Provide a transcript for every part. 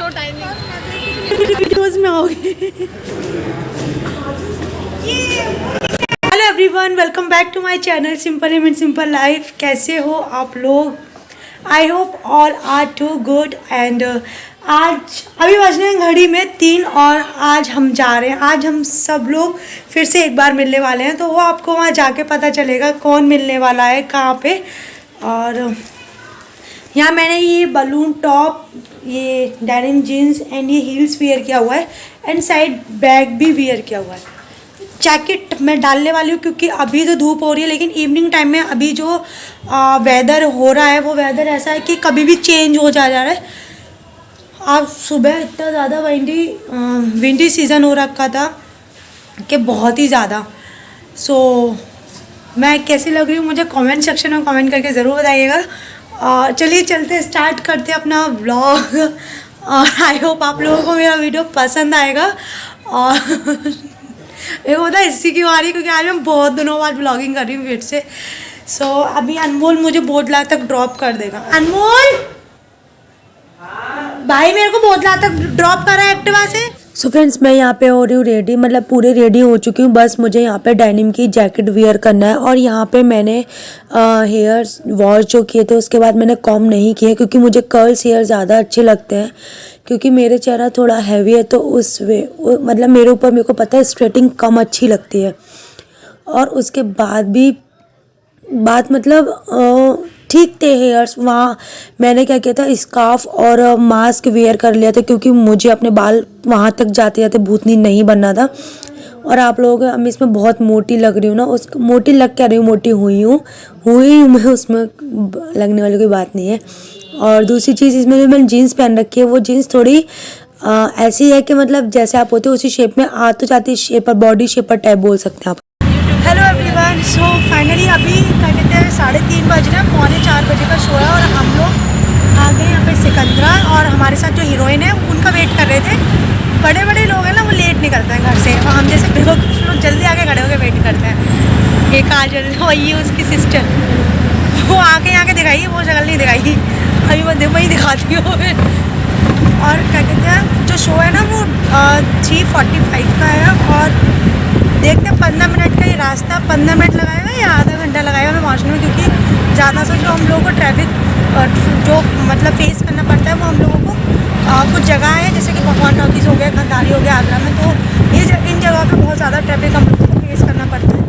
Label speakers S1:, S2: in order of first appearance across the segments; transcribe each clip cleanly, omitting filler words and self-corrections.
S1: Show timing
S2: videos में आओगे। Hello everyone, welcome back to my channel simple and simple life. कैसे हो आप लोग? I hope all are too good. And आज अभी बजने हैं घड़ी में 3 और आज हम जा रहे हैं। आज हम सब लोग फिर से एक बार मिलने वाले हैं, तो वो आपको वहाँ जाके पता चलेगा कौन मिलने वाला है, कहाँ पे। और यहाँ मैंने ये बलून टॉप, ये डेनिम जीन्स एंड ये हील्स वियर किया हुआ है एंड साइड बैग भी वियर किया हुआ है। जैकेट मैं डालने वाली हूँ क्योंकि अभी तो धूप हो रही है, लेकिन इवनिंग टाइम में अभी जो वेदर हो रहा है वो वेदर ऐसा है कि कभी भी चेंज हो जा रहा है। आज सुबह इतना ज़्यादा विंडी सीज़न हो रखा था कि बहुत ही ज़्यादा। सो मैं कैसी लग रही हूँ मुझे कमेंट सेक्शन में कमेंट करके ज़रूर बताइएगा। और चलिए चलते स्टार्ट करते अपना व्लॉग। और आई होप आप लोगों को मेरा वीडियो पसंद आएगा। और मेरे को पता है इसी क्यों आ रही है, क्योंकि आज मैं बहुत दिनों बाद व्लॉगिंग कर रही हूँ फिर से। सो अभी अनमोल मुझे बोधला तक ड्रॉप कर देगा। अनमोल भाई मेरे को बोधला तक ड्रॉप कर रहा है एक्टिवा से।
S3: सो फ्रेंड्स, मैं यहाँ पे हो रही हूँ रेडी, मतलब पूरे रेडी हो चुकी हूँ। बस मुझे यहाँ पे डेनिम की जैकेट वियर करना है। और यहाँ पे मैंने हेयर वॉश जो किए थे उसके बाद मैंने कॉम्ब नहीं किए, क्योंकि मुझे कर्ल्स हेयर ज़्यादा अच्छे लगते हैं। क्योंकि मेरे चेहरा थोड़ा हैवी है, तो मतलब मेरे ऊपर मेरे को पता है स्ट्रेटिंग कम अच्छी लगती है। और उसके बाद भी बात मतलब ठीक थे हेयर्स। वहाँ मैंने क्या किया था, स्कार्फ और मास्क वेयर कर लिया था, क्योंकि मुझे अपने बाल वहाँ तक जाते जाते भूतनी नहीं बनना था। और आप लोगों को मैं इसमें बहुत मोटी लग रही हूँ ना, उस मोटी लग क्या रही हूँ, मोटी हुई हूँ मैं, उसमें लगने वाली कोई बात नहीं है। और दूसरी चीज़, इसमें जो मैंने जीन्स पहन रखी है वो जीन्स थोड़ी ऐसी है कि मतलब जैसे आप होते हो उसी शेप में आ तो जाती है, शेपर बॉडी शेपर टाइप बोल सकते हैं आप।
S2: हेलो एवरीवन, सो फाइनली अभी क्या कहते हैं 3:30 बज रहे हैं, 3:45 बजे का शो है। और हम लोग आ गए यहाँ पे सिकंदरा। और हमारे साथ जो हीरोइन है उनका वेट कर रहे थे। बड़े बड़े लोग हैं ना, वो लेट नहीं करते हैं घर से। हम जैसे बेवकूफ़ लोग जल्दी आके खड़े होकर वेट करते हैं। ये काजल वही है उसकी सिस्टर, वो आके दिखाई, वो शक्ल नहीं दिखाई। अभी मैं वही दिखाती हूँ। और क्या कहते हैं जो शो है ना वो 3:45 का है। और देखते हैं 15 मिनट का ही रास्ता, 15 मिनट लगाएगा या आधा घंटा लगाएगा मैं पहुँचने में। क्योंकि ज़्यादा से जो हम लोगों को ट्रैफिक जो मतलब फेस करना पड़ता है वो हम लोगों को कुछ जगह है जैसे कि भगवान टॉकीज़ हो गया, खंडारी हो गया आगरा में, तो इन जगह पर बहुत ज़्यादा ट्रैफिक हम लोगों को फेस करना पड़ता है।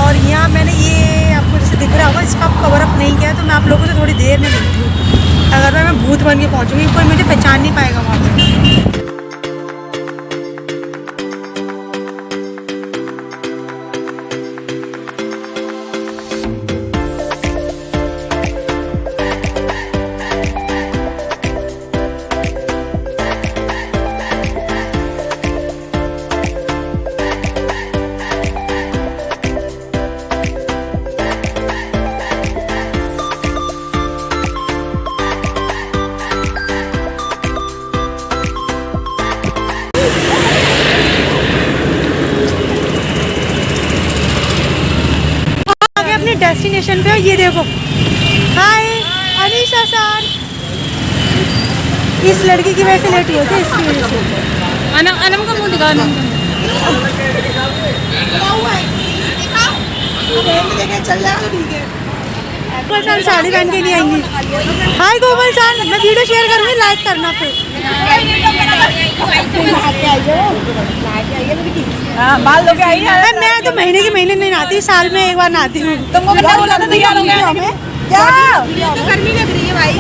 S2: और यहाँ मैंने ये आपको जैसे दिख रहा होगा इसका कवर अप नहीं किया, तो मैं आप लोगों से थोड़ी देर में मिलती हूँ। अगर मैं भूत बन के पहुँचूँगी कोई मुझे पहचान नहीं पाएगा वहाँ पर। डेस्टिनेशन पे। ये देखो, हाय अनीशा सर। इस लड़की की वजह से लेट हुए थे, इसकी वजह से।
S1: अनम का मुंह दिखा, अनम का
S2: गोपाल सर साड़ी पहन के नहीं आएंगी। हाय गोपाल सर, मैं वीडियो शेयर करूँगी, लाइक करना फिर।
S1: बाल लोग आई है।
S2: मैं तो महीने के महीने नहीं नहाती, साल में एक बार नहाती हूँ।
S1: तुमको कितना बोला था तैयार हो गया हमें? क्या तो गर्मी लग रही है भाई।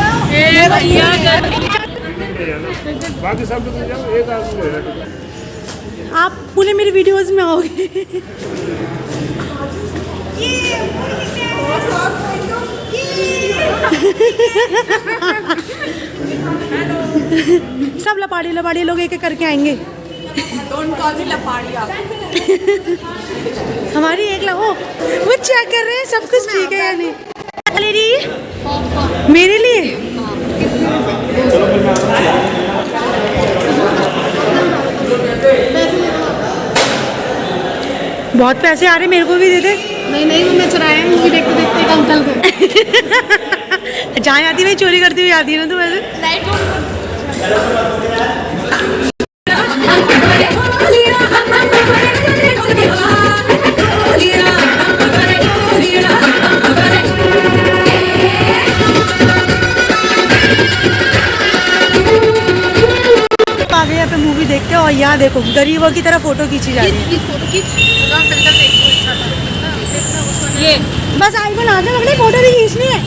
S4: बाकी सब लोग जाओ, एक आदमी
S2: आप पूरे मेरी वीडियोस में आओगे। सब लपाड़ी लोग एक एक करके आएंगे।
S1: डोंट कॉल मी लपाड़ी आप।
S2: हमारी एक लगो वो चेक कर रहे हैं सब कुछ ठीक है या नहीं। ले रही मेरे लिए बहुत पैसे आ रहे, मेरे को भी दे दे।
S1: नहीं तुमने चुराया है मूवी देखते देखते अंकल को।
S2: जहाँ आती मैं चोरी करती हुई आती है ना, तो वैसे आ गए यहाँ पे मूवी देखते हैं और यहाँ देखो गरीबों की तरह फोटो खींची जा रही है।
S1: ये
S2: बस आईफोन आगे पकड़े, फोटो भी खींचनी है।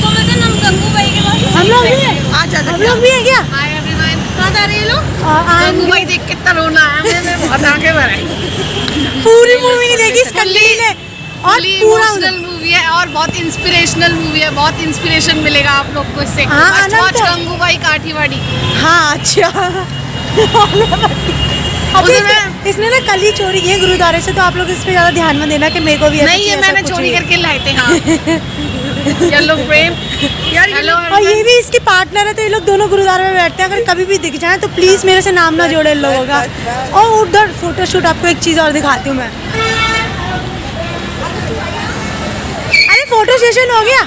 S1: तो वैसे हम गंगू भाई के पास
S2: हम लोग भी हैं, हम लोग भी हैं क्या?
S1: हाय एवरीवन, कहाँ जा रहे हैं लोग?
S2: गंगू
S1: गंगू भाई देख कितना रोना आया, मैं बहुत आगे बढ़ाई।
S2: पूरी मूवी नहीं देखी इस कल्ली ने और पूरा
S1: इमोशनल मूवी है और बहुत इंस्पिरेशनल मूवी है, बहुत इंस्पिरेशन मिलेगा आप लोग को इससे।
S2: हाँ,
S1: Must
S2: आनंद
S1: watch
S2: तो-
S1: गंगू भाई काठीवाड़ी।
S2: हाँ अच्छा। अभी इसने ना कली चोरी की है गुरुद्वारे से, तो आप लोग इस पे ज्यादा ध्यान में देना कि मेरे को भी ऐसा
S1: नहीं, ये
S2: ऐसा
S1: मैंने
S2: कुछ
S1: चोरी
S2: नहीं है।
S1: करके लाए थे। हाँ येलो फ्रेम हेलो।
S2: और ये भी इसकी पार्टनर है, तो ये लोग दोनों गुरुद्वारे में बैठते हैं। अगर कभी भी दिख जाए तो प्लीज मेरे से नाम ना जोड़े इन लोगों का। और उधर फोटोशूट आपको एक चीज और दिखाती हूँ मैं। अरे फोटो सेशन हो गया,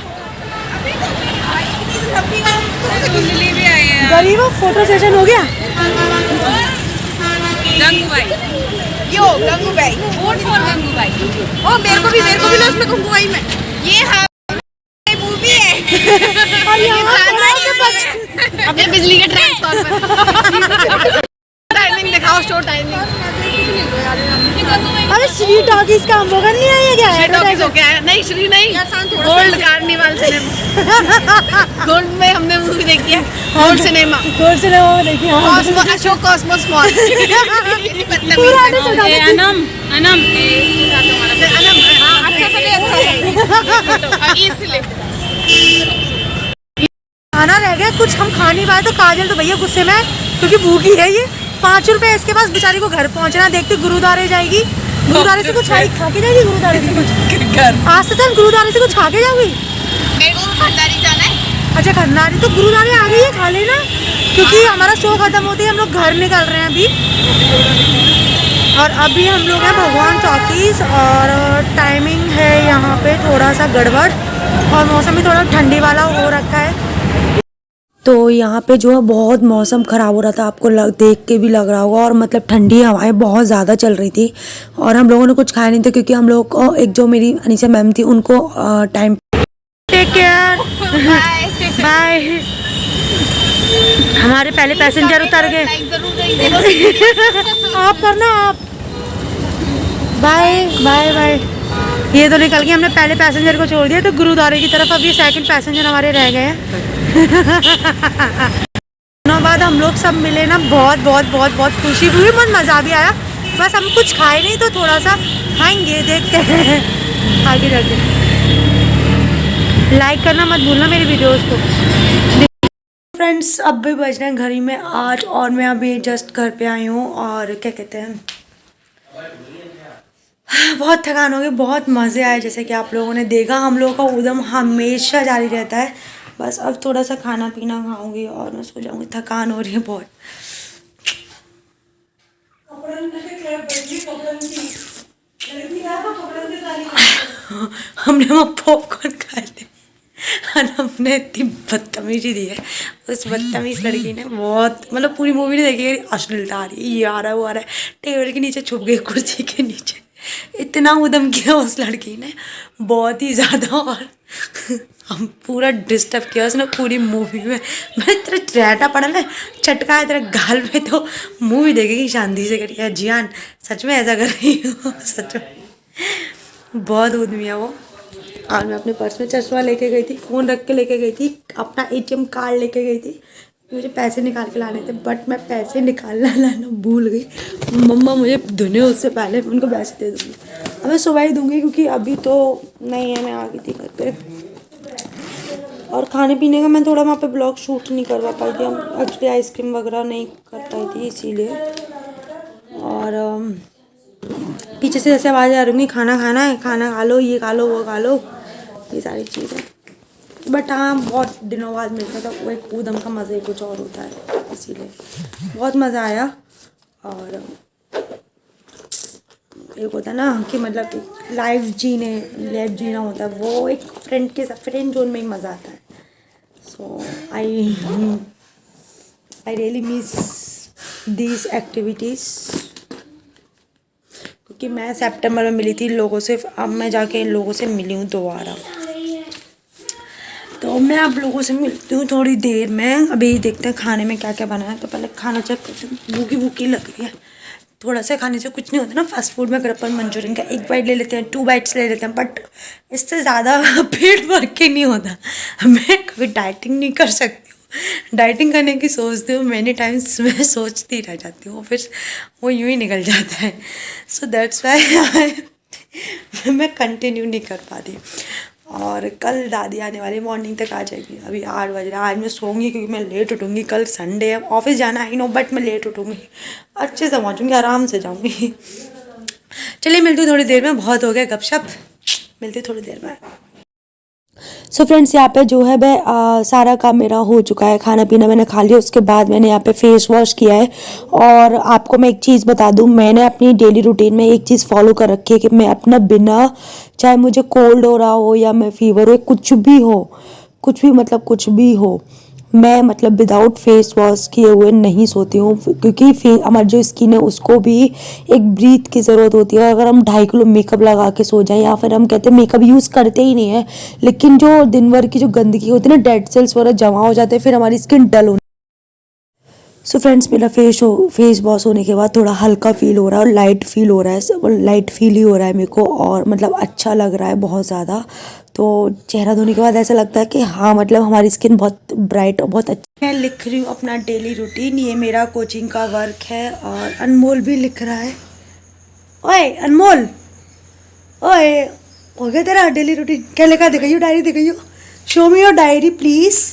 S1: कुंडली भी आए हैं।
S2: गरीबों फोटो सेशन हो गया।
S1: गंगू भाई, यो गंगू भाई, वोट फॉर गंगू भाई। ओ मेरे को भी लो इसमें गंगू भाई में। ये हाँ मूवी है।
S2: और यहाँ
S1: अब ये बिजली के ट्रांसफार्मर। टाइमिंग दिखाओ, शो टाइमिंग।
S2: अरे श्री टॉकीज का अम्बोगन नहीं आई है क्या?
S1: श्री टॉकीज हो गया है। नहीं श्री नहीं, गोल्ड कार्निवल सिनेमा। गोल्ड में हमने मूवी देखी है, गोल्ड सिनेमा।
S2: गोल्ड सिनेमा में देखी। हाँ
S1: कॉस्मो अशोक कॉस्मोस मॉल।
S2: पूरा आने से ज्यादा-
S1: अनम अनम अनम हाँ अच्छा से इसलिए
S2: खाना रह गया कुछ, हम खा नहीं पाए तो काजल तो भैया गुस्से में है, क्योंकि भूखी है ये। 5 रुपए इसके पास, बेचारी को घर पहुंचना। देखते गुरुद्वारे जाएगी, गुरुद्वारे से कुछ खा के जाएगी। गुरुद्वारे से कुछ आज से चल, गुरुद्वारे से कुछ खा के जाओगी।
S1: मेरे को खंडारी जाना है।
S2: अच्छा खन्नारी, तो गुरुद्वारे आ गई है, खा लेना, क्योंकि हमारा शो खत्म होते ही हम लोग घर निकल रहे हैं अभी। और अभी हम लोग हैं भगवान टॉकीज और टाइमिंग है यहाँ पे थोड़ा सा गड़बड़ और मौसम भी थोड़ा ठंडी वाला हो रखा है।
S3: तो यहाँ पे जो है बहुत मौसम ख़राब हो रहा था, आपको देख के भी लग रहा होगा। और मतलब ठंडी हवाएं बहुत ज़्यादा चल रही थी और हम लोगों ने कुछ खाया नहीं था, क्योंकि हम लोग को एक जो मेरी अनीसा मैम थी उनको टाइम।
S2: Take care, bye. हमारे पहले पैसेंजर उतर गए। आप करना आप, बाय बाय बाय। ये तो निकल गए, हमने पहले पैसेंजर को छोड़ दिया तो गुरुद्वारे की तरफ। अब ये सेकंड पैसेंजर हमारे रह गए हैं। दिनों बाद हम लोग सब मिले ना, बहुत बहुत बहुत बहुत खुशी हुई, बहुत मज़ा भी आया। बस हम कुछ खाए नहीं तो थोड़ा सा खाएंगे, देखते हैं आगे जाके। लाइक करना मत भूलना मेरी वीडियोस को। फ्रेंड्स अब भी बज रहे हैं घड़ी में 8 और मैं अभी जस्ट घर पे आई हूँ। और क्या कहते हैं, बहुत थकान हो गई, बहुत मज़े आए। जैसे कि आप लोगों ने देखा, हम लोगों का उद्यम हमेशा जारी रहता है। बस अब थोड़ा सा खाना पीना खाऊंगी और मैं सो जाऊंगी, थकान हो रही है बहुत। हमने वहाँ पॉपकॉर्न खाए थे और हमने इतनी बदतमीजी दी है उस बदतमीज लड़की ने। बहुत मतलब पूरी मूवी नहीं देखी, अश्लीलता आ रही है, ये आ रहा है वो आ रहा है। टेबल के नीचे छुप गई, कुर्सी के नीचे। इतना उदम किया उस लड़की ने, बहुत ही ज़्यादा। और हम पूरा डिस्टर्ब किया उसने पूरी मूवी में। मैं तेरा टैटा पड़ा ना, चटका है तेरे गाल पे, तो मूवी देखेगी शांति से करिए। जियान सच में ऐसा कर रही हूँ, सच में बहुत उद्यमी है वो। और मैं अपने पर्स में चश्मा लेके गई थी, फ़ोन रख के लेके गई थी, अपना ATM कार्ड लेके गई थी, मुझे पैसे निकाल के लाने थे। बट मैं पैसे निकालना लाना भूल गई। मम्मा मुझे धुने उससे पहले उनको पैसे दे दूँगी। अब मैं सुबह ही दूँगी, क्योंकि अभी तो नहीं है, मैं आ गई थी घर पे। और खाने पीने का मैं थोड़ा वहाँ पे ब्लॉग शूट नहीं करवा पाई थी, हम एक्चुअली आइसक्रीम वगैरह नहीं कर पाई थी इसीलिए। और पीछे से जैसे आवाज़ आ रही होंगी, खाना खाना है, खाना खा लो, ये खा लो, वो खा लो, ये सारी चीज़ें। बट हाँ, बहुत दिनों बाद मिलता था, वो एक ऊधम का मज़ा ही कुछ और होता है, इसीलिए बहुत मज़ा आया। और एक होता है ना कि मतलब लाइफ जीना होता है, वो एक फ्रेंड के साथ, फ्रेंड जोन में ही मज़ा आता है। So I I really miss these activities, क्योंकि मैं सितंबर में मिली थी इन लोगों से, अब मैं जाके इन लोगों से मिली हूँ दोबारा। तो मैं आप लोगों से मिलती हूँ थोड़ी देर में। अभी देखते हैं खाने में क्या क्या बना है, तो पहले खाना चेक करते हैं। भूखी भूखी लग रही है, थोड़ा सा खाने से कुछ नहीं होता ना। फास्ट फूड में अगर अपन मंचूरियन का 1 बाइट ले लेते हैं, 2 बाइट्स ले लेते हैं, बट इससे ज़्यादा पेट भर के नहीं होता। मैं कभी डाइटिंग नहीं कर सकती हूँ, डाइटिंग करने की सोचती हूँ मैनी टाइम्स, मैं सोचती रह जाती हूँ, फिर वो यूँ ही निकल जाता है। सो दैट्स वाई मैं कंटिन्यू नहीं कर पाती। और कल दादी आने वाली, मॉर्निंग तक आ जाएगी। अभी 8 बज रहा है, आज मैं सोऊंगी क्योंकि मैं लेट उठूंगी। कल संडे है, ऑफिस जाना है नो, बट मैं लेट उठूंगी, अच्छे से पहुँचूंगी, आराम से जाऊंगी। चलिए मिलती हूँ थोड़ी देर में, बहुत हो गया गपशप, मिलती हूँ थोड़ी देर में।
S3: सो फ्रेंड्स, यहाँ पे जो है वह सारा काम मेरा हो चुका है। खाना पीना मैंने खा लिया, उसके बाद मैंने यहाँ पे फेस वॉश किया है। और आपको मैं एक चीज़ बता दूँ, मैंने अपनी डेली रूटीन में एक चीज़ फॉलो कर रखी है कि मैं अपना बिना, चाहे मुझे कोल्ड हो रहा हो या मैं फीवर हो, कुछ भी हो, कुछ भी मतलब कुछ भी हो, मैं मतलब विदाउट फेस वॉश किए हुए नहीं सोती हूँ। क्योंकि हमारी जो स्किन है उसको भी एक ब्रीथ की ज़रूरत होती है। अगर हम 2.5 किलो मेकअप लगा के सो जाएं, या फिर हम कहते हैं मेकअप यूज़ करते ही नहीं है, लेकिन जो दिन भर की जो गंदगी होती है ना, डेड सेल्स वगैरह जमा हो जाते हैं, फिर हमारी स्किन डल होने। सो फ्रेंड्स, मेरा फेस वॉश होने के बाद थोड़ा हल्का फील हो रहा है और लाइट फील हो रहा है, सब लाइट फील ही हो रहा है मेरे को, और मतलब अच्छा लग रहा है बहुत ज़्यादा। तो चेहरा धोने के बाद ऐसा लगता है कि हाँ, मतलब हमारी स्किन बहुत ब्राइट और बहुत अच्छी।
S2: मैं लिख रही हूँ अपना डेली रूटीन, ये मेरा कोचिंग का वर्क है, और अनमोल भी लिख रहा है। ओए अनमोल, ओए हो गया तेरा डेली रूटीन? क्या लिखा, दिखाइयो डायरी, दिखाइयो, show me your diary please.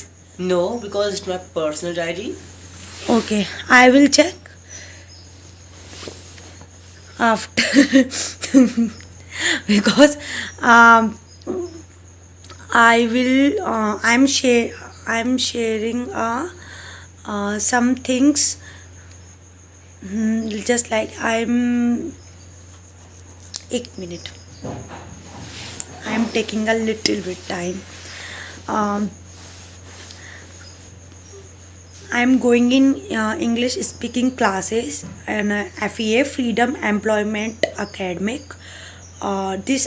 S5: No, because it's my personal diary.
S2: Okay, I will check after because I'm sharing some things, just like एक minute, I'm taking a little bit time. I'm going in English speaking classes and FEA, Freedom Employment Academic. This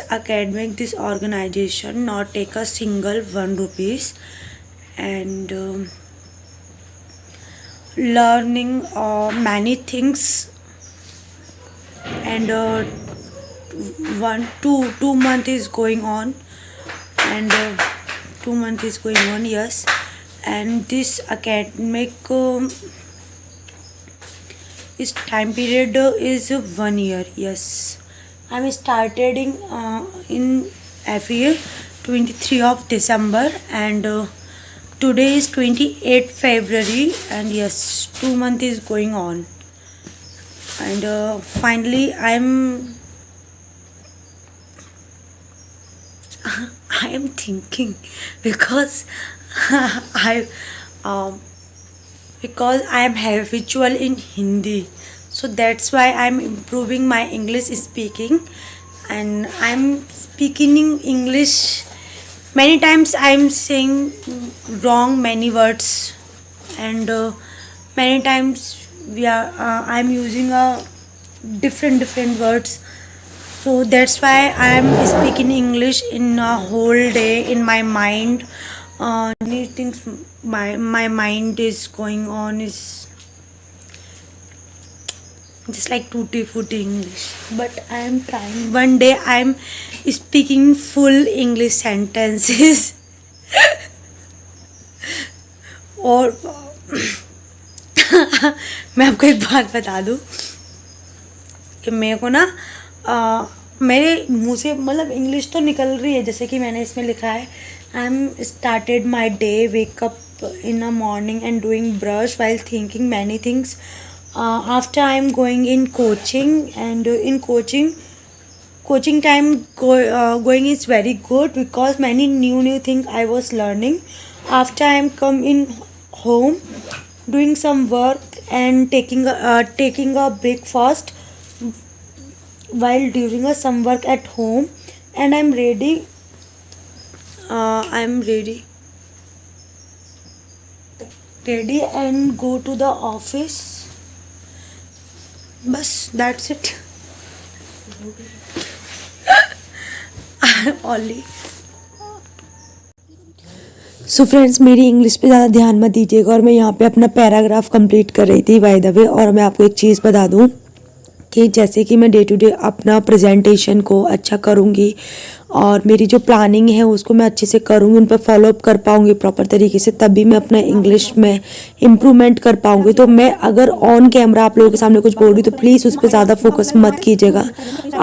S2: organization not take a single 1 rupees, and learning many things, and 2 month is going on, and 2 month is going on, yes. And this academic is time period is 1 year, yes. I'm started in FEA 23 of December, and today is 28 February, and yes, 2 month is going on, and finally I am thinking, because because I am habitual in Hindi, so that's why I'm improving my English speaking, and I'm speaking in English. Many times I'm saying wrong many words, and many times I'm using a different words. So that's why I'm speaking English in a whole day in my mind. Many things my mind is going on is just like tutti frutti English, but I am trying. One day I am speaking full English sentences. और मैं आपको एक बात बता दूँ कि मेरे को ना मेरे मुंह से मतलब इंग्लिश तो निकल रही है, जैसे कि मैंने इसमें लिखा है, I am started my day, wake up in a morning and doing brush while thinking many things, after I am going in coaching, and in coaching time going is very good, because many new things I was learning. After I am come in home, doing some work and taking a breakfast while doing some work at home, and I'm ready. ready and go to the office. बस that's it. Only.
S3: So friends, मेरी English पे ज़्यादा ध्यान मत दीजिएगा और मैं यहाँ पे अपना पैराग्राफ कंप्लीट कर रही थी बाय द वे। और मैं आपको एक चीज़ बता दूँ कि जैसे कि मैं डे टू डे अपना प्रेजेंटेशन को अच्छा करूँगी और मेरी जो प्लानिंग है उसको मैं अच्छे से करूँगी, उन पर फॉलोअप कर पाऊँगी प्रॉपर तरीके से, तभी मैं अपना इंग्लिश में इम्प्रूवमेंट कर पाऊँगी। तो मैं अगर ऑन कैमरा आप लोगों के सामने कुछ बोल रही तो प्लीज़ उस पर ज़्यादा फोकस मत कीजिएगा।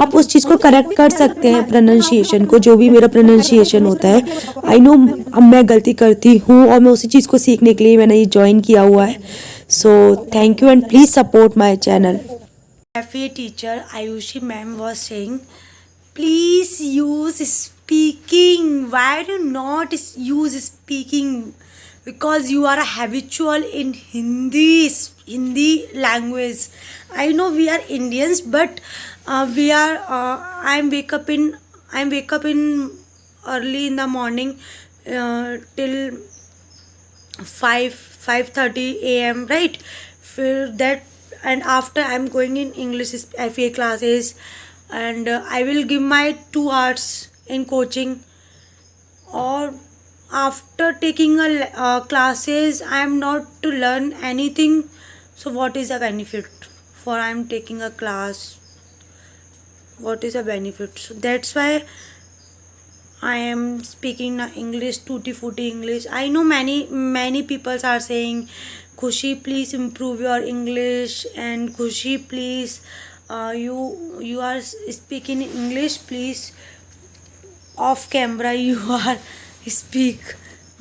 S3: आप उस चीज़ को करेक्ट कर सकते हैं, प्रोनाउंसिएशन को, जो भी मेरा प्रोनाउंसिएशन होता है। आई नो अब मैं गलती करती हूँ और मैं उसी चीज़ को सीखने के लिए मैंने ये ज्वाइन किया हुआ है। So thank you and please support my channel.
S2: FA teacher Ayushi ma'am was saying, please use speaking. Why do you not use speaking? Because you are habitual in Hindi language. I know we are Indians, but we are. I'm wake up in early in the morning till 5:30 a.m. right? फिर that. And after I'm going in English FA classes, and I will give my 2 hours in coaching. Or after taking a classes, I'm not to learn anything. So what is the benefit for I'm taking a class? What is the benefit? So that's why I am speaking English, tutti frutti English. I know many people are saying, Khushi, please improve your English, and Khushi, please, you are speaking English, please. Off camera you are speak,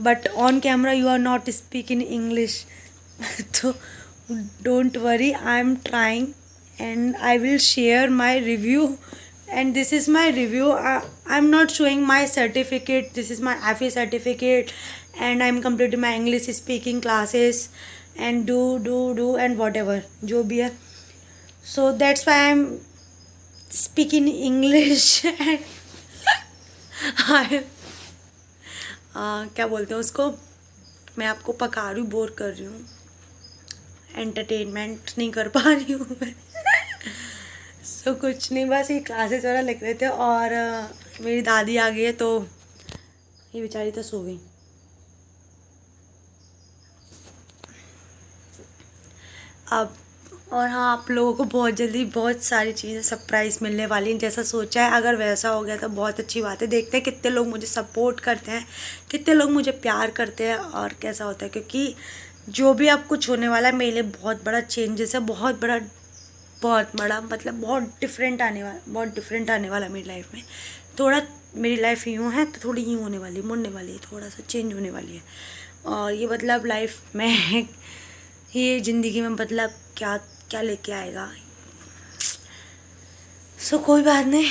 S2: but on camera you are not speaking English. So don't worry, I am trying, and I will share my review. And this is my review. I'm not showing my certificate. This is my FA certificate, and I'm completing my English speaking classes and do and whatever जो भी है. So that's why I'm speaking English. And क्या बोलते हैं उसको, मैं आपको पका रही हूँ, बोर कर रही हूँ, एंटरटेनमेंट नहीं कर पा रही हूँ मैं. सो कुछ नहीं, बस ये क्लासेस वगैरह लिख रहे थे और मेरी दादी आ गई है तो ये बेचारी तो सो गई. अब और हाँ, आप लोगों को बहुत जल्दी बहुत सारी चीज़ें सरप्राइज़ मिलने वाली हैं जैसा सोचा है. अगर वैसा हो गया तो बहुत अच्छी बात है. देखते हैं कितने लोग मुझे सपोर्ट करते हैं, कितने लोग मुझे प्यार करते हैं और कैसा होता है. क्योंकि जो भी अब कुछ होने वाला है मेरे लिए बहुत बड़ा चेंजेस है, बहुत बड़ा मतलब बहुत डिफरेंट आने वाला मेरी लाइफ में. थोड़ा मेरी लाइफ यूँ है तो थोड़ी यूँ होने वाली, मुड़ने वाली है, थोड़ा सा चेंज होने वाली है. और ये मतलब लाइफ में ये ज़िंदगी में मतलब क्या लेके आएगा. सो कोई बात नहीं.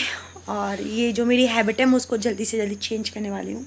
S2: और ये जो मेरी हैबिट है मैं उसको जल्दी से जल्दी चेंज करने वाली हूँ.